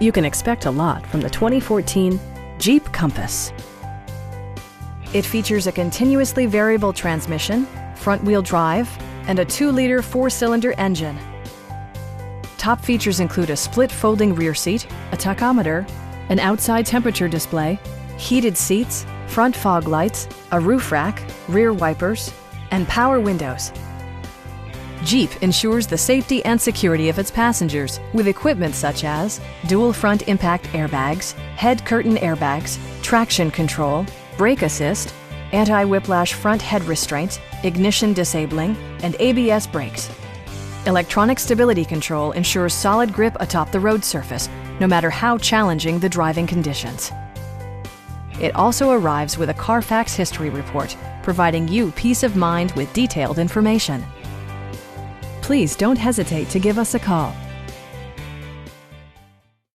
You can expect a lot from the 2014 Jeep Compass. It features a continuously variable transmission, front-wheel drive, and a 2-liter 4-cylinder engine. Top features include a split folding rear seat, a tachometer, an outside temperature display, heated seats, front fog lights, a roof rack, rear wipers, and power windows. Jeep ensures the safety and security of its passengers with equipment such as dual front impact airbags, head curtain airbags, traction control, brake assist, anti-whiplash front head restraints, ignition disabling, and ABS brakes. Electronic stability control ensures solid grip atop the road surface, no matter how challenging the driving conditions. It also arrives with a Carfax history report, providing you peace of mind with detailed information. Please don't hesitate to give us a call.